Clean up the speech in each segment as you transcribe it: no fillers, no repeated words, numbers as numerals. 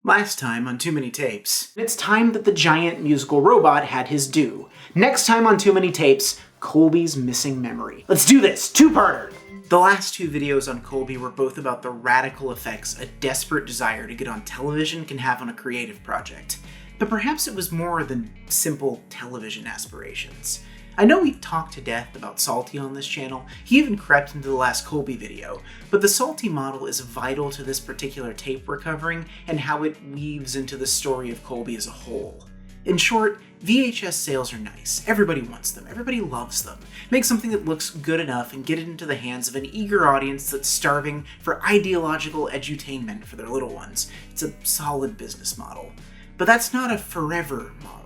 Last time on Too Many Tapes, it's time that the giant musical robot had his due. Next time on Too Many Tapes, Colby's Missing Memory. Let's do this! Two-parter! The last two videos on Colby were both about the radical effects a desperate desire to get on television can have on a creative project. But perhaps it was more than simple television aspirations. I know we've talked to death about Psalty on this channel, he even crept into the last Colby video, but the Psalty model is vital to this particular tape we're covering and how it weaves into the story of Colby as a whole. In short, VHS sales are nice, everybody wants them, everybody loves them. Make something that looks good enough and get it into the hands of an eager audience that's starving for ideological edutainment for their little ones. It's a solid business model. But that's not a forever model.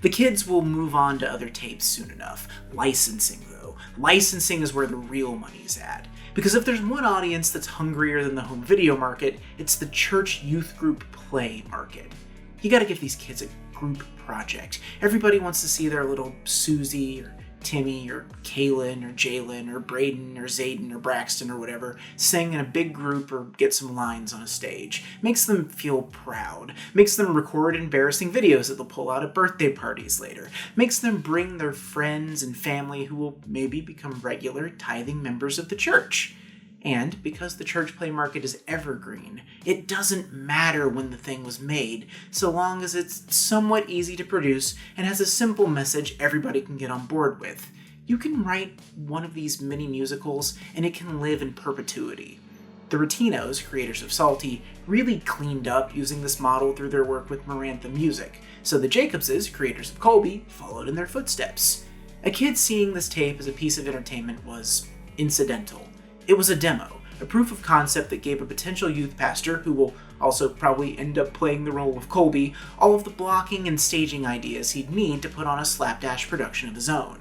The kids will move on to other tapes soon enough. Licensing, though. Licensing is where the real money's at. Because if there's one audience that's hungrier than the home video market, it's the church youth group play market. You gotta give these kids a group project. Everybody wants to see their little Susie or Timmy or Kaylin or Jalen or Braden or Zayden or Braxton or whatever sing in a big group or get some lines on a stage. Makes them feel proud. Makes them record embarrassing videos that they'll pull out at birthday parties later. Makes them bring their friends and family who will maybe become regular tithing members of the church. And because the church play market is evergreen, it doesn't matter when the thing was made, so long as it's somewhat easy to produce and has a simple message everybody can get on board with. You can write one of these mini musicals and it can live in perpetuity. The Rettinos, creators of Psalty, really cleaned up using this model through their work with Marantha Music, so the Jacobses, creators of Colby, followed in their footsteps. A kid seeing this tape as a piece of entertainment was incidental. It was a demo, a proof of concept that gave a potential youth pastor, who will also probably end up playing the role of Colby, all of the blocking and staging ideas he'd need to put on a slapdash production of his own.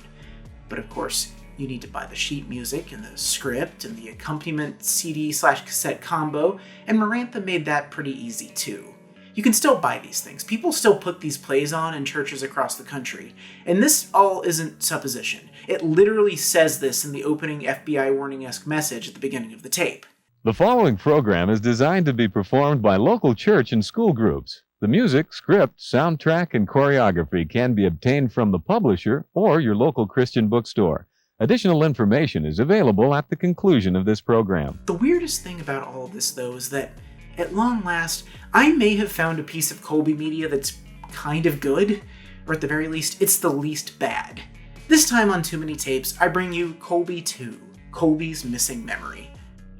But of course, you need to buy the sheet music and the script and the accompaniment CD/cassette combo, and Marantha made that pretty easy too. You can still buy these things. People still put these plays on in churches across the country. And this all isn't supposition. It literally says this in the opening FBI warning-esque message at the beginning of the tape. The following program is designed to be performed by local church and school groups. The music, script, soundtrack, and choreography can be obtained from the publisher or your local Christian bookstore. Additional information is available at the conclusion of this program. The weirdest thing about all of this, though, is that at long last, I may have found a piece of Colby media that's kind of good, or at the very least, it's the least bad. This time on Too Many Tapes, I bring you Colby 2, Colby's Missing Memory.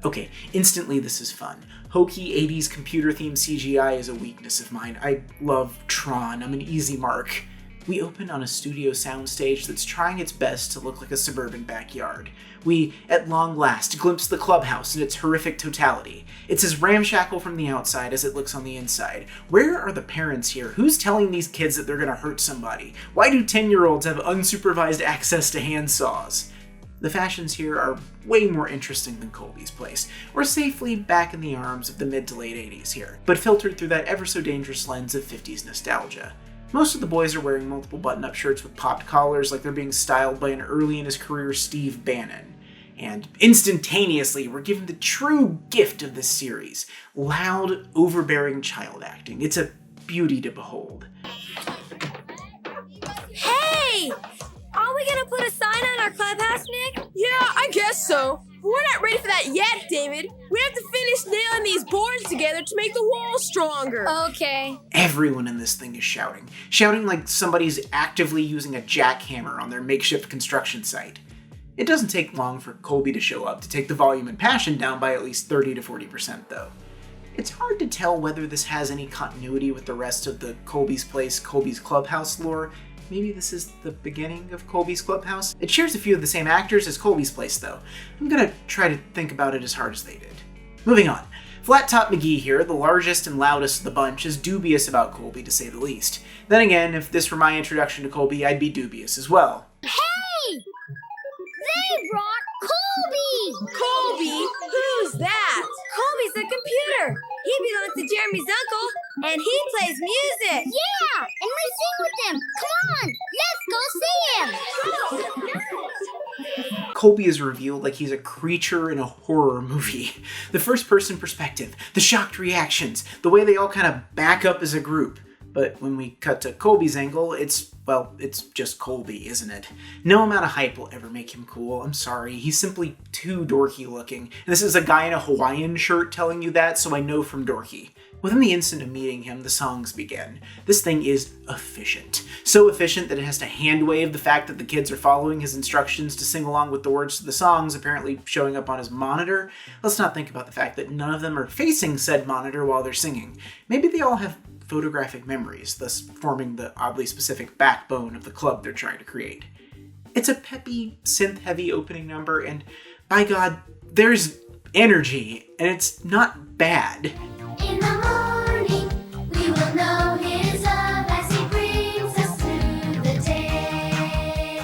Okay, instantly this is fun. Hokey 80s computer-themed CGI is a weakness of mine. I love Tron, I'm an easy mark. We open on a studio soundstage that's trying its best to look like a suburban backyard. We, at long last, glimpse the clubhouse in its horrific totality. It's as ramshackle from the outside as it looks on the inside. Where are the parents here? Who's telling these kids that they're gonna hurt somebody? Why do 10-year-olds have unsupervised access to handsaws? The fashions here are way more interesting than Colby's place. We're safely back in the arms of the mid to late 80s here, but filtered through that ever-so-dangerous lens of 50s nostalgia. Most of the boys are wearing multiple button-up shirts with popped collars like they're being styled by an early-in-his-career Steve Bannon. And instantaneously, we're given the true gift of this series, loud, overbearing child acting. It's a beauty to behold. Hey! Are we gonna put a sign on our clubhouse, Nick? Yeah, I guess so. But we're not ready for that yet, David. We have to finish nailing these boards together to make the wall stronger. Okay. Everyone in this thing is shouting. Shouting like somebody's actively using a jackhammer on their makeshift construction site. It doesn't take long for Colby to show up to take the volume and passion down by at least 30 to 40% though. It's hard to tell whether this has any continuity with the rest of the Colby's Place, Colby's Clubhouse lore. Maybe this is the beginning of Colby's Clubhouse? It shares a few of the same actors as Colby's Place, though. I'm gonna try to think about it as hard as they did. Moving on. Flat Top McGee here, the largest and loudest of the bunch, is dubious about Colby, to say the least. Then again, if this were my introduction to Colby, I'd be dubious as well. Hey! They brought Colby! Colby? Who's that? Colby's the computer. He belongs to Jeremy's uncle, and he plays music. Yeah, and we sing with him. Come on, let's go see him. Colby is revealed like he's a creature in a horror movie. the first-person perspective, the shocked reactions, the way they all kind of back up as a group. But when we cut to Colby's angle, it's just Colby, isn't it? No amount of hype will ever make him cool. I'm sorry, he's simply too dorky looking. And this is a guy in a Hawaiian shirt telling you that, so I know from dorky. Within the instant of meeting him, the songs begin. This thing is efficient. So efficient that it has to hand-wave the fact that the kids are following his instructions to sing along with the words to the songs, apparently showing up on his monitor. Let's not think about the fact that none of them are facing said monitor while they're singing. Maybe they all have photographic memories, thus forming the oddly specific backbone of the club they're trying to create. It's a peppy, synth-heavy opening number, and by God, there's energy, and it's not bad. In the morning, we will know his love as he brings us through the day.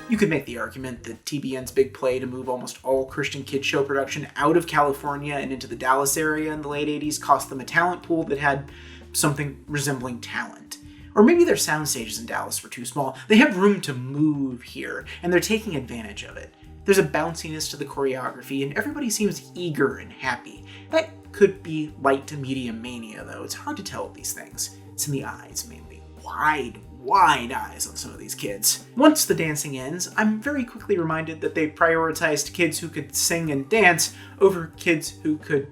You could make the argument that TBN's big play to move almost all Christian kid show production out of California and into the Dallas area in the late 80s cost them a talent pool that had something resembling talent. Or maybe their sound stages in Dallas were too small. They have room to move here, and they're taking advantage of it. There's a bounciness to the choreography, and everybody seems eager and happy. That could be light to medium mania, though. It's hard to tell with these things. It's in the eyes, mainly. Wide eyes on some of these kids. Once the dancing ends, I'm very quickly reminded that they prioritized kids who could sing and dance over kids who could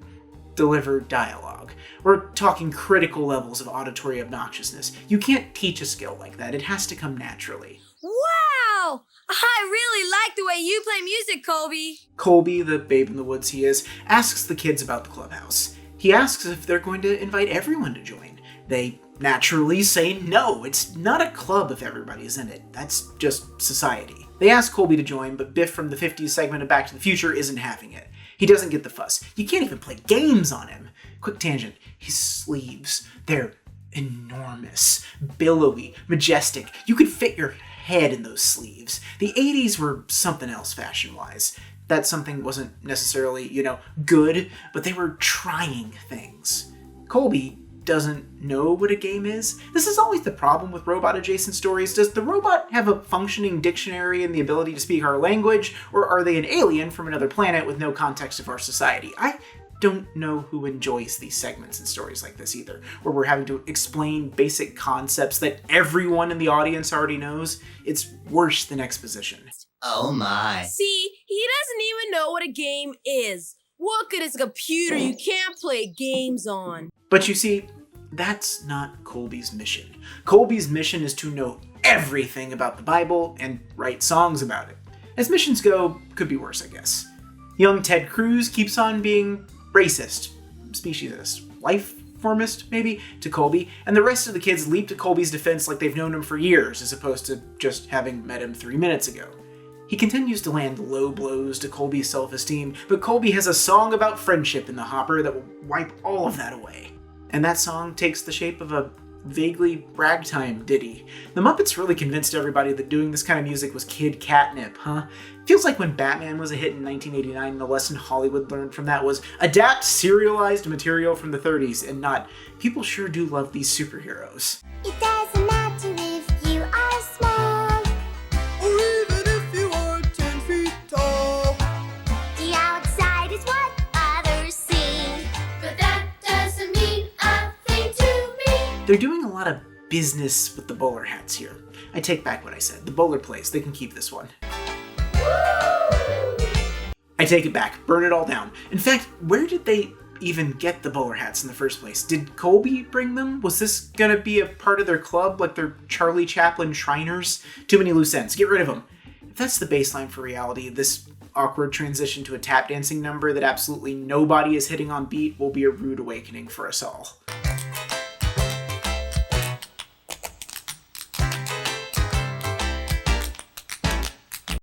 deliver dialogue. We're talking critical levels of auditory obnoxiousness. You can't teach a skill like that. It has to come naturally. Wow! I really like the way you play music, Colby. Colby, the babe in the woods he is, asks the kids about the clubhouse. He asks if they're going to invite everyone to join. They naturally say no, it's not a club if everybody's in it. That's just society. They ask Colby to join, but Biff from the 50s segment of Back to the Future isn't having it. He doesn't get the fuss. You can't even play games on him. Quick tangent, his sleeves, they're enormous, billowy, majestic. You could fit your head in those sleeves. The 80s were something else fashion-wise. That something wasn't necessarily, good, but they were trying things. Colby doesn't know what a game is. This is always the problem with robot-adjacent stories. Does the robot have a functioning dictionary and the ability to speak our language, or are they an alien from another planet with no context of our society? I don't know who enjoys these segments in stories like this either, where we're having to explain basic concepts that everyone in the audience already knows. It's worse than exposition. Oh my. See, he doesn't even know what a game is. What good is a computer you can't play games on? But you see, that's not Colby's mission. Colby's mission is to know everything about the Bible and write songs about it. As missions go, could be worse, I guess. Young Ted Cruz keeps on being racist, speciesist, life-formist, maybe, to Colby, and the rest of the kids leap to Colby's defense like they've known him for years, as opposed to just having met him 3 minutes ago. He continues to land low blows to Colby's self-esteem, but Colby has a song about friendship in the hopper that will wipe all of that away. And that song takes the shape of a vaguely ragtime ditty. The Muppets really convinced everybody that doing this kind of music was kid catnip, huh? Feels like when Batman was a hit in 1989, the lesson Hollywood learned from that was adapt serialized material from the 30s and not, people sure do love these superheroes. It doesn't matter if you are small, Or even if you are 10 feet tall. the outside is what others see. But that doesn't mean a thing to me. They're doing a lot of business with the bowler hats here. I take back what I said. The bowler plays. They can keep this one. I take it back. Burn it all down. In fact, where did they even get the bowler hats in the first place? Did Colby bring them? Was this gonna be a part of their club, like their Charlie Chaplin Shriners? Too many loose ends. Get rid of them. If that's the baseline for reality, this awkward transition to a tap dancing number that absolutely nobody is hitting on beat will be a rude awakening for us all.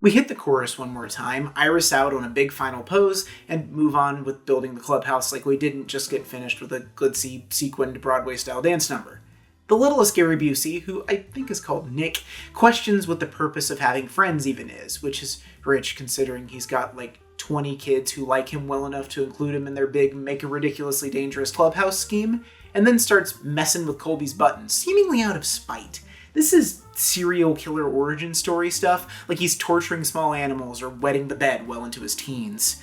We hit the chorus one more time, iris out on a big final pose, and move on with building the clubhouse like we didn't just get finished with a glitzy, sequined Broadway-style dance number. The littlest Gary Busey, who I think is called Nick, questions what the purpose of having friends even is, which is rich considering he's got like 20 kids who like him well enough to include him in their big make a ridiculously dangerous clubhouse scheme, and then starts messing with Colby's buttons, seemingly out of spite. This is serial killer origin story stuff, like he's torturing small animals or wetting the bed well into his teens.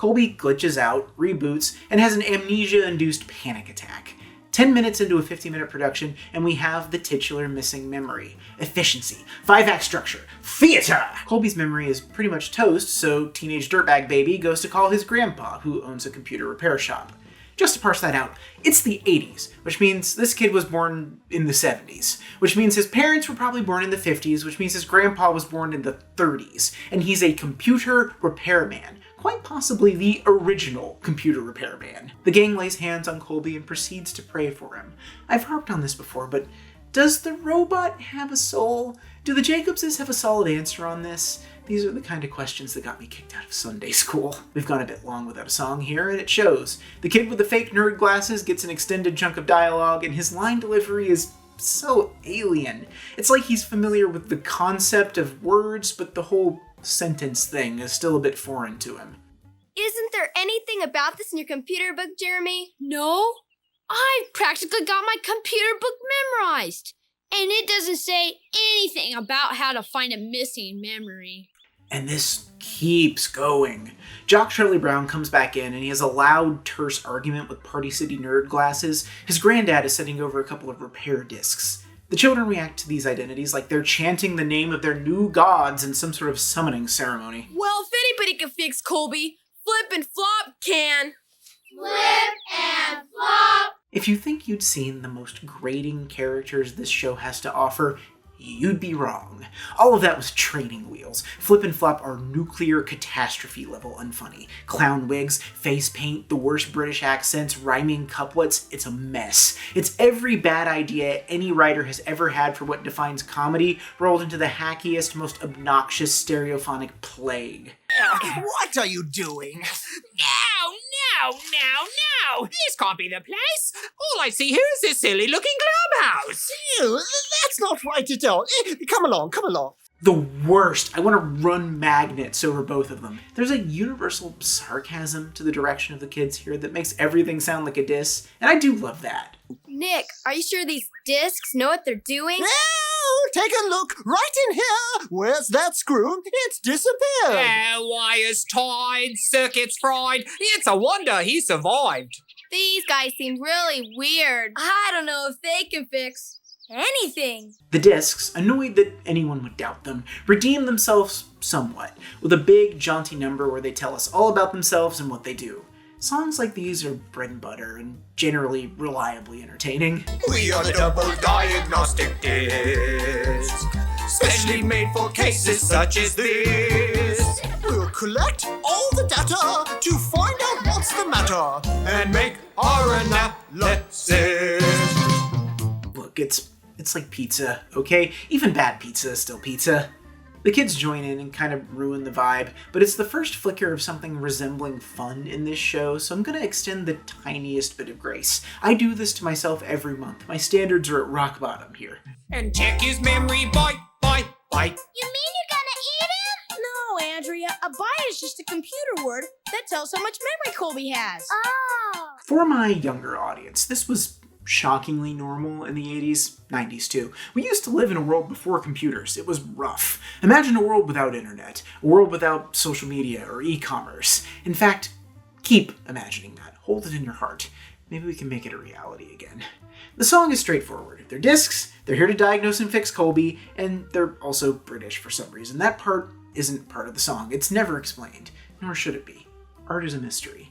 Colby glitches out, reboots, and has an amnesia-induced panic attack. 10 minutes into a 50-minute production, and we have the titular missing memory. Efficiency, 5-act structure, theater! Colby's memory is pretty much toast, so teenage dirtbag baby goes to call his grandpa, who owns a computer repair shop. Just to parse that out, it's the 80s, which means this kid was born in the 70s, which means his parents were probably born in the 50s, which means his grandpa was born in the 30s, and he's a computer repairman. Quite possibly the original computer repairman. The gang lays hands on Colby and proceeds to pray for him. I've harped on this before, but does the robot have a soul? Do the Jacobses have a solid answer on this? These are the kind of questions that got me kicked out of Sunday school. We've gone a bit long without a song here, and it shows. The kid with the fake nerd glasses gets an extended chunk of dialogue, and his line delivery is so alien. It's like he's familiar with the concept of words, but the whole sentence thing is still a bit foreign to him. Isn't there anything about this in your computer book, Jeremy? No. I've practically got my computer book memorized. And it doesn't say anything about how to find a missing memory. And this keeps going. Jock Shirley Brown comes back in and he has a loud, terse argument with Party City Nerd Glasses. His granddad is sending over a couple of repair discs. The children react to these identities like they're chanting the name of their new gods in some sort of summoning ceremony. Well, if anybody can fix Colby, Flip and Flop can. Flip and flop. If you think you'd seen the most grating characters this show has to offer, you'd be wrong. All of that was training wheels. Flip and Flop are nuclear catastrophe level unfunny. Clown wigs, face paint, the worst British accents, rhyming couplets, it's a mess. It's every bad idea any writer has ever had for what defines comedy rolled into the hackiest, most obnoxious stereophonic plague. What are you doing? No! This can't be the place! All I see here is this silly-looking clubhouse! Ew, that's not right at all. Come along. The worst. I want to run magnets over both of them. There's a universal sarcasm to the direction of the kids here that makes everything sound like a diss, and I do love that. Nick, are you sure these discs know what they're doing? Oh, take a look right in here. Where's that screw? It's disappeared. Wires tied, circuits fried. It's a wonder he survived. These guys seem really weird. I don't know if they can fix anything. The discs, annoyed that anyone would doubt them, redeem themselves somewhat, with a big, jaunty number where they tell us all about themselves and what they do. Songs like these are bread and butter and generally reliably entertaining. We are the double diagnostic disc, specially made for cases such as this. We'll collect all the data to find out what's the matter. And make our analysis. Look, it's like pizza, okay? Even bad pizza is still pizza. The kids join in and kind of ruin the vibe, but it's the first flicker of something resembling fun in this show, so I'm gonna extend the tiniest bit of grace. I do this to myself every month. My standards are at rock bottom here. And check his memory bite. You mean you're gonna eat him? No, Andrea, a bite is just a computer word that tells how much memory Colby has. Oh. For my younger audience, this was shockingly normal in the 80s, 90s too. We used to live in a world before computers. It was rough. Imagine a world without internet, a world without social media or e-commerce. In fact, keep imagining that. Hold it in your heart. Maybe we can make it a reality again. The song is straightforward. They're discs, they're here to diagnose and fix Colby, and they're also British for some reason. That part isn't part of the song. It's never explained, nor should it be. Art is a mystery.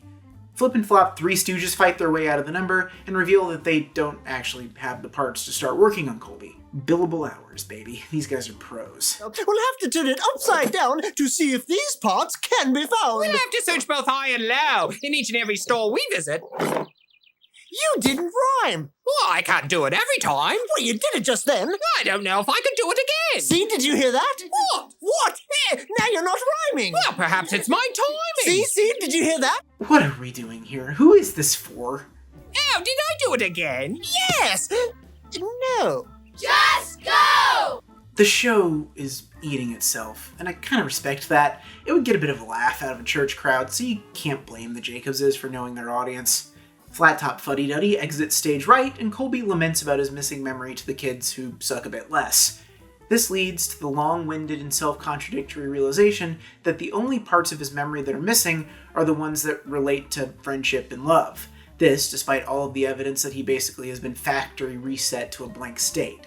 Flip and Flop, Three Stooges fight their way out of the number and reveal that they don't actually have the parts to start working on Colby. Billable hours, baby. These guys are pros. We'll have to turn it upside down to see if these parts can be found. We'll have to search both high and low in each and every store we visit. You didn't rhyme. Well, I can't do it every time. Well, you did it just then. I don't know if I could do it again. See, did you hear that? What? Now you're not rhyming. Well, perhaps it's my timing. See, did you hear that? What are we doing here? Who is this for? Oh, did I do it again? Yes. No. Just go! The show is eating itself, and I kind of respect that. It would get a bit of a laugh out of a church crowd, so you can't blame the Jacobses for knowing their audience. Flat Top Fuddy Duddy exits stage right, and Colby laments about his missing memory to the kids who suck a bit less. This leads to the long-winded and self-contradictory realization that the only parts of his memory that are missing are the ones that relate to friendship and love. This, despite all of the evidence that he basically has been factory reset to a blank state.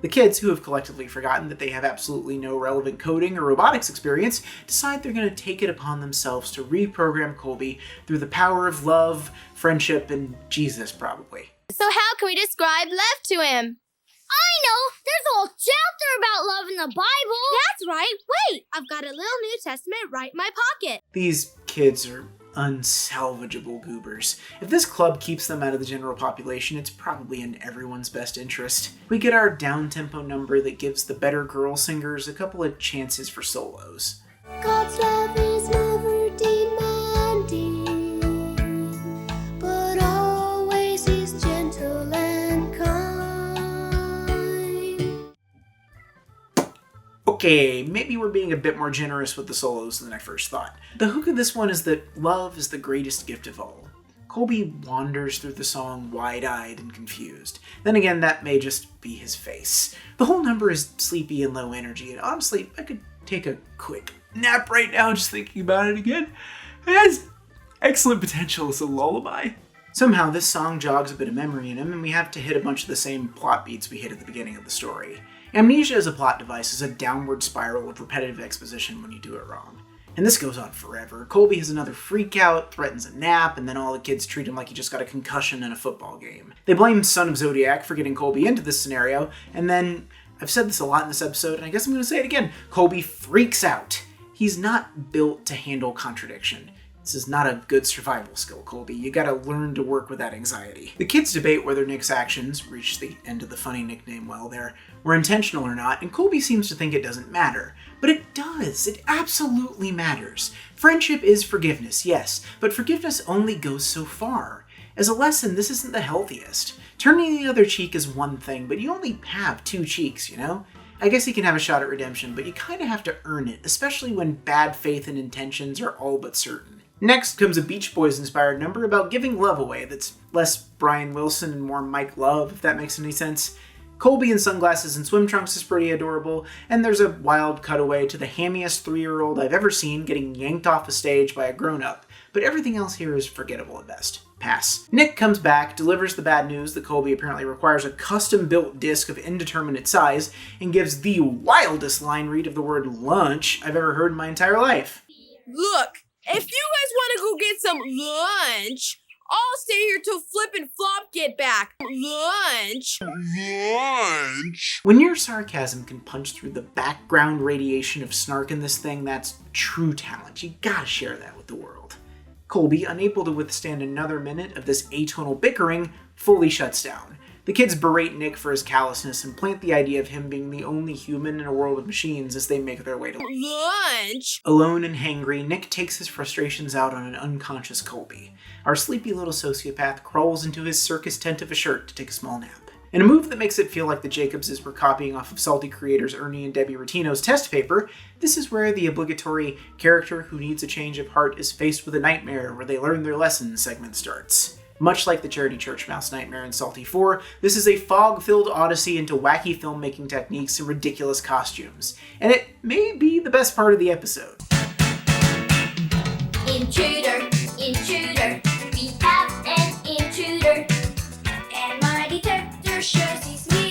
The kids, who have collectively forgotten that they have absolutely no relevant coding or robotics experience, decide they're going to take it upon themselves to reprogram Colby through the power of love, friendship, and Jesus, probably. So how can we describe love to him? I know! There's a whole chapter about love in the Bible! That's right! Wait! I've got a little New Testament right in my pocket! These kids are unsalvageable goobers. If this club keeps them out of the general population, it's probably in everyone's best interest. We get our down-tempo number that gives the better girl singers a couple of chances for solos. God's love is never demanding, but always is gentle and kind. Okay, maybe we're being a bit more generous with the solos than I first thought. The hook of this one is that love is the greatest gift of all. Colby wanders through the song wide-eyed and confused. Then again, that may just be his face. The whole number is sleepy and low energy, and honestly, I could take a quick nap right now just thinking about it again. It has excellent potential as a lullaby. Somehow, this song jogs a bit of memory in him, and we have to hit a bunch of the same plot beats we hit at the beginning of the story. Amnesia as a plot device is a downward spiral of repetitive exposition when you do it wrong. And this goes on forever. Colby has another freak out, threatens a nap, and then all the kids treat him like he just got a concussion in a football game. They blame Son of Zodiac for getting Colby into this scenario, and then, I've said this a lot in this episode, and I guess I'm going to say it again, Colby freaks out. He's not built to handle contradiction. This is not a good survival skill, Colby. You gotta learn to work with that anxiety. The kids debate whether Nick's actions, reach the end of the funny nickname well there, were intentional or not, and Colby seems to think it doesn't matter. But it does. It absolutely matters. Friendship is forgiveness, yes, but forgiveness only goes so far. As a lesson, this isn't the healthiest. Turning the other cheek is one thing, but you only have two cheeks, you know? I guess you can have a shot at redemption, but you kinda have to earn it, especially when bad faith and intentions are all but certain. Next comes a Beach Boys-inspired number about giving love away that's less Brian Wilson and more Mike Love, if that makes any sense. Colby in sunglasses and swim trunks is pretty adorable, and there's a wild cutaway to the hammiest 3-year-old I've ever seen getting yanked off a stage by a grown-up, but everything else here is forgettable at best. Pass. Nick comes back, delivers the bad news that Colby apparently requires a custom-built disc of indeterminate size, and gives the wildest line read of the word lunch I've ever heard in my entire life. Look, if you guys want to go get some lunch, I'll stay here till Flip and Flop get back. Lunch? When your sarcasm can punch through the background radiation of snark in this thing, that's true talent. You gotta share that with the world. Colby, unable to withstand another minute of this atonal bickering, fully shuts down. The kids berate Nick for his callousness and plant the idea of him being the only human in a world of machines as they make their way to lunch. Alone and hangry, Nick takes his frustrations out on an unconscious Colby. Our sleepy little sociopath crawls into his circus tent of a shirt to take a small nap. In a move that makes it feel like the Jacobses were copying off of Psalty creators Ernie and Debbie Rettinos' test paper, this is where the obligatory character who needs a change of heart is faced with a nightmare where they learn their lessons segment starts. Much like the Charity Church Mouse nightmare in Psalty 4, this is a fog-filled odyssey into wacky filmmaking techniques and ridiculous costumes. And it may be the best part of the episode. Intruder, intruder, we have an intruder, and my detector shows he's near.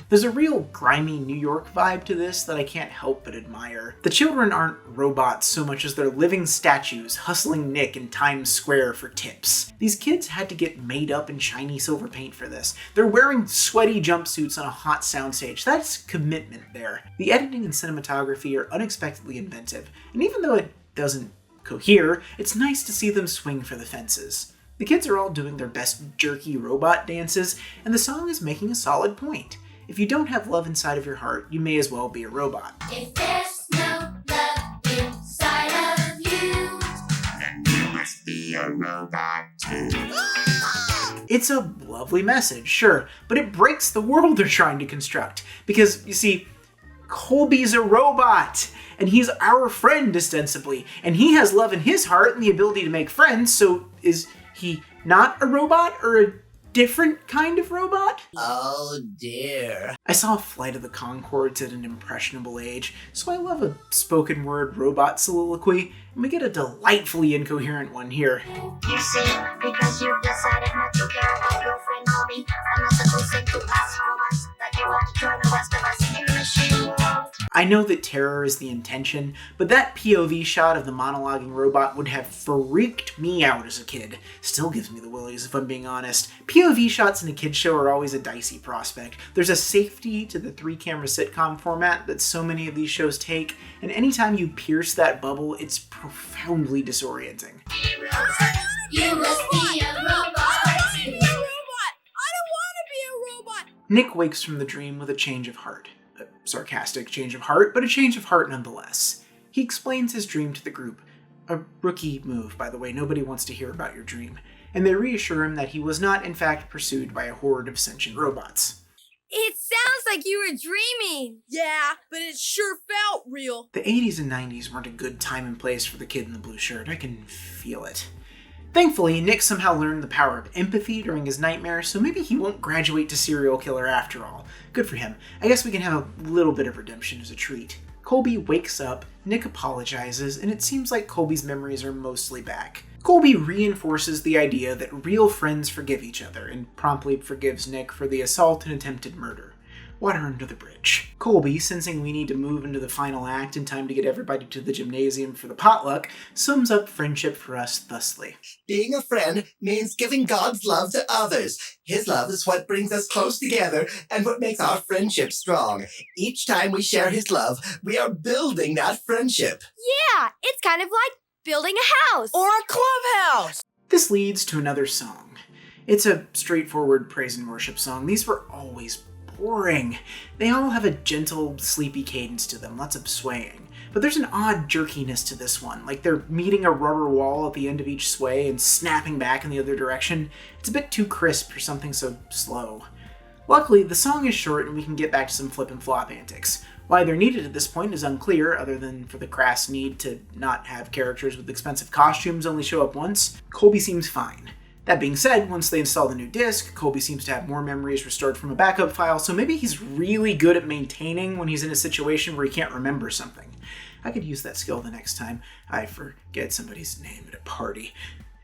There's a real grimy New York vibe to this that I can't help but admire. The children aren't robots so much as they're living statues hustling Nick in Times Square for tips. These kids had to get made up in shiny silver paint for this. They're wearing sweaty jumpsuits on a hot soundstage. That's commitment there. The editing and cinematography are unexpectedly inventive, and even though it doesn't cohere, it's nice to see them swing for the fences. The kids are all doing their best jerky robot dances, and the song is making a solid point. If you don't have love inside of your heart, you may as well be a robot. If there's no love inside of you, then you must be a robot too. It's a lovely message, sure, but it breaks the world they're trying to construct. Because, you see, Colby's a robot, and he's our friend, ostensibly, and he has love in his heart and the ability to make friends, so is he not a robot or a different kind of robot? Oh dear. I saw Flight of the Conchords at an impressionable age, so I love a spoken word robot soliloquy, and we get a delightfully incoherent one here. You see, because you've decided not to care about your friend Colby, I'm not supposed to ask robots that you want to join the rest of us in the machine world. I know that terror is the intention, but that POV shot of the monologuing robot would have freaked me out as a kid. Still gives me the willies if I'm being honest. POV shots in a kid's show are always a dicey prospect. There's a safety to the 3-camera sitcom format that so many of these shows take, and anytime you pierce that bubble, it's profoundly disorienting. You must be a robot. Nick wakes from the dream with a change of heart. A sarcastic change of heart, but a change of heart nonetheless. He explains his dream to the group. A rookie move, by the way, nobody wants to hear about your dream. And they reassure him that he was not in fact pursued by a horde of sentient robots. It sounds like you were dreaming. Yeah, but it sure felt real. The 80s and 90s weren't a good time and place for the kid in the blue shirt. I can feel it. Thankfully, Nick somehow learned the power of empathy during his nightmare, so maybe he won't graduate to serial killer after all. Good for him. I guess we can have a little bit of redemption as a treat. Colby wakes up, Nick apologizes, and it seems like Colby's memories are mostly back. Colby reinforces the idea that real friends forgive each other, and promptly forgives Nick for the assault and attempted murder. Water under the bridge. Colby, sensing we need to move into the final act in time to get everybody to the gymnasium for the potluck, sums up friendship for us thusly. Being a friend means giving God's love to others. His love is what brings us close together and what makes our friendship strong. Each time we share his love, we are building that friendship. Yeah, it's kind of like building a house. Or a clubhouse. This leads to another song. It's a straightforward praise and worship song. These were always boring. They all have a gentle, sleepy cadence to them, lots of swaying. But there's an odd jerkiness to this one, like they're meeting a rubber wall at the end of each sway and snapping back in the other direction. It's a bit too crisp for something so slow. Luckily, the song is short and we can get back to some flip and flop antics. Why they're needed at this point is unclear, other than for the crass need to not have characters with expensive costumes only show up once. Colby seems fine. That being said, once they install the new disc, Colby seems to have more memories restored from a backup file, so maybe he's really good at maintaining when he's in a situation where he can't remember something. I could use that skill the next time I forget somebody's name at a party.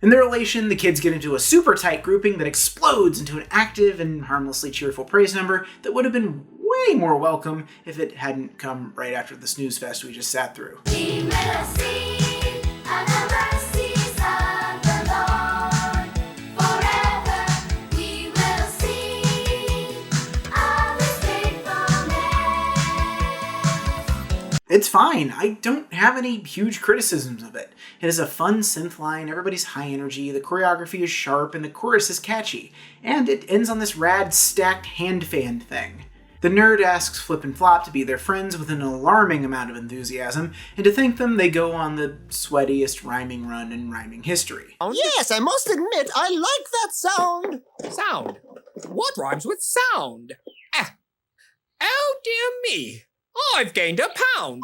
In their relation, the kids get into a super tight grouping that explodes into an active and harmlessly cheerful praise number that would have been way more welcome if it hadn't come right after the snooze fest we just sat through. We will sing of the mercies of the Lord. Forever we will sing of his faithfulness. It's fine. I don't have any huge criticisms of it. It has a fun synth line, everybody's high energy, the choreography is sharp, and the chorus is catchy. And it ends on this rad stacked hand fan thing. The nerd asks Flip and Flop to be their friends with an alarming amount of enthusiasm, and to thank them, they go on the sweatiest rhyming run in rhyming history. Yes, I must admit, I like that sound. Sound? What rhymes with sound? Ah. Oh dear me, I've gained a pound.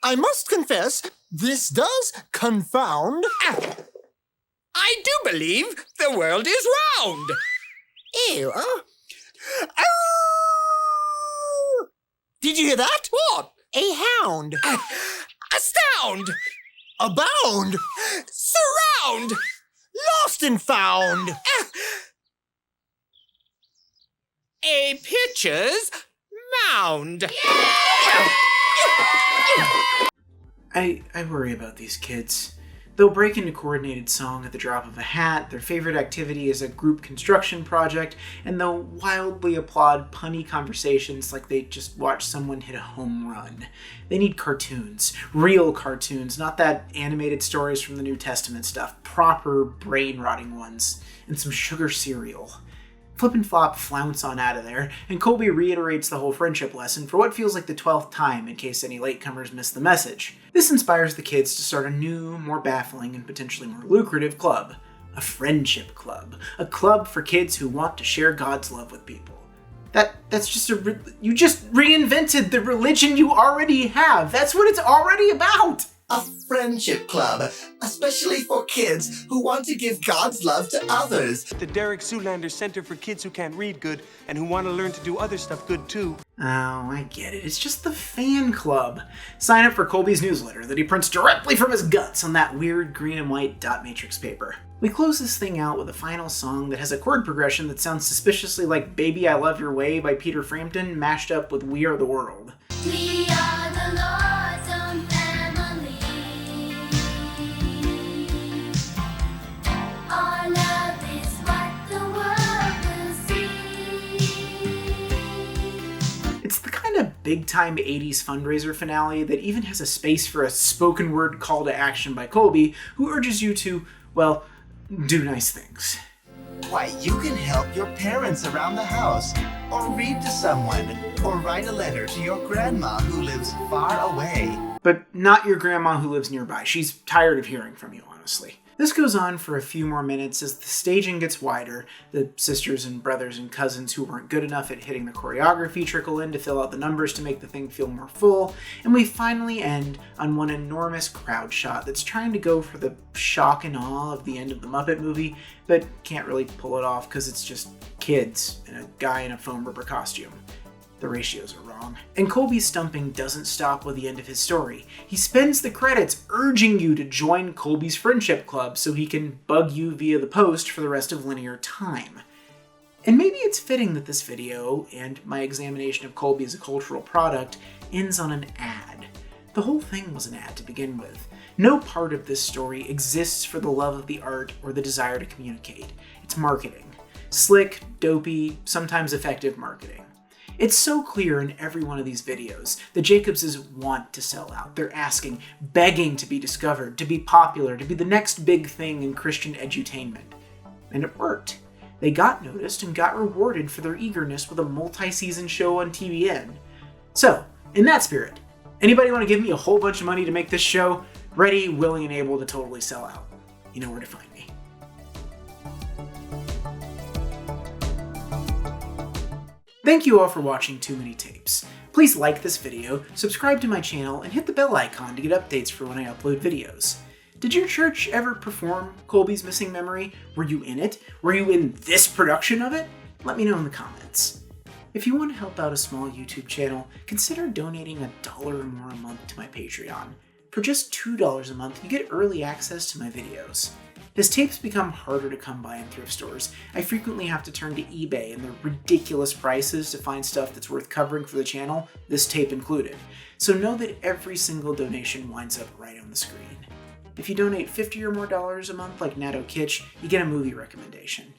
I must confess, this does confound. Ah. I do believe the world is round. Ew. Oh! Did you hear that? What? A hound. Astound! Abound. Surround! Lost and found. A pitcher's mound. I worry about these kids. They'll break into coordinated song at the drop of a hat, their favorite activity is a group construction project, and they'll wildly applaud punny conversations like they just watched someone hit a home run. They need cartoons. Real cartoons, not that animated stories from the New Testament stuff. Proper brain-rotting ones. And some sugar cereal. Flip and Flop flounce on out of there, and Colby reiterates the whole friendship lesson for what feels like the 12th time in case any latecomers miss the message. This inspires the kids to start a new, more baffling, and potentially more lucrative club. A friendship club. A club for kids who want to share God's love with people. That's just you just reinvented the religion you already have. That's what it's already about! A friendship club, especially for kids who want to give God's love to others. The Derek Zoolander Center for Kids Who Can't Read Good and who want to learn to do other stuff good too. Oh, I get it. It's just the fan club. Sign up for Colby's newsletter that he prints directly from his guts on that weird green and white dot matrix paper. We close this thing out with a final song that has a chord progression that sounds suspiciously like Baby I Love Your Way by Peter Frampton mashed up with We Are the World. We are the Lord's own family. Our love is what the world will see. It's the kind of big-time 80s fundraiser finale that even has a space for a spoken word call to action by Colby, who urges you to, well, do nice things. Why, you can help your parents around the house, or read to someone, or write a letter to your grandma who lives far away. But not your grandma who lives nearby. She's tired of hearing from you, honestly. This goes on for a few more minutes as the staging gets wider, the sisters and brothers and cousins who weren't good enough at hitting the choreography trickle in to fill out the numbers to make the thing feel more full, and we finally end on one enormous crowd shot that's trying to go for the shock and awe of the end of the Muppet movie, but can't really pull it off because it's just kids and a guy in a foam rubber costume. The ratios are wrong. And Colby's stumping doesn't stop with the end of his story. He spends the credits urging you to join Colby's friendship club so he can bug you via the post for the rest of linear time. And maybe it's fitting that this video, and my examination of Colby as a cultural product, ends on an ad. The whole thing was an ad to begin with. No part of this story exists for the love of the art or the desire to communicate. It's marketing. Slick, dopey, sometimes effective marketing. It's so clear in every one of these videos. The Jacobses want to sell out. They're asking, begging to be discovered, to be popular, to be the next big thing in Christian edutainment. And it worked. They got noticed and got rewarded for their eagerness with a multi-season show on TVN. So, in that spirit, anybody want to give me a whole bunch of money to make this show? Ready, willing, and able to totally sell out. You know where to find me. Thank you all for watching Too Many Tapes. Please like this video, subscribe to my channel, and hit the bell icon to get updates for when I upload videos. Did your church ever perform Colby's Missing Memory? Were you in it? Were you in this production of it? Let me know in the comments. If you want to help out a small YouTube channel, consider donating $1 or more a month to my Patreon. For just $2 a month, you get early access to my videos. As tapes become harder to come by in thrift stores, I frequently have to turn to eBay and their ridiculous prices to find stuff that's worth covering for the channel, this tape included. So know that every single donation winds up right on the screen. If you donate $50 or more a month like Natto Kitsch, you get a movie recommendation.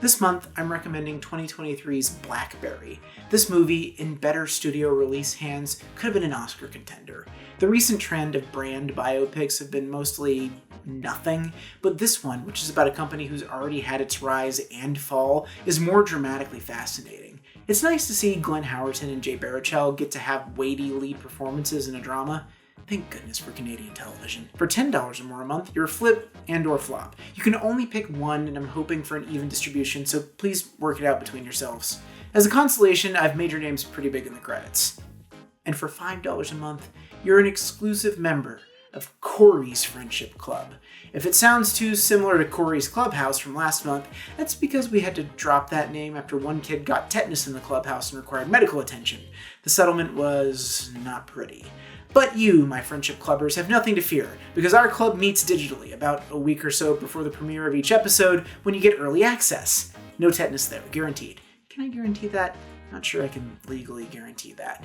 This month, I'm recommending 2023's Blackberry. This movie, in better studio release hands, could have been an Oscar contender. The recent trend of brand biopics have been mostly nothing, but this one, which is about a company who's already had its rise and fall, is more dramatically fascinating. It's nice to see Glenn Howerton and Jay Baruchel get to have weighty lead performances in a drama. Thank goodness for Canadian television. For $10 or more a month, you're flip and or flop. You can only pick one, and I'm hoping for an even distribution, so please work it out between yourselves. As a consolation, I've made your names pretty big in the credits. And for $5 a month, you're an exclusive member of Corey's Friendship Club. If it sounds too similar to Corey's Clubhouse from last month, that's because we had to drop that name after one kid got tetanus in the clubhouse and required medical attention. The settlement was not pretty. But you, my Friendship Clubbers, have nothing to fear, because our club meets digitally about a week or so before the premiere of each episode when you get early access. No tetanus there, guaranteed. Can I guarantee that? Not sure I can legally guarantee that.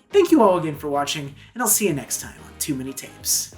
Thank you all again for watching, and I'll see you next time on Too Many Tapes.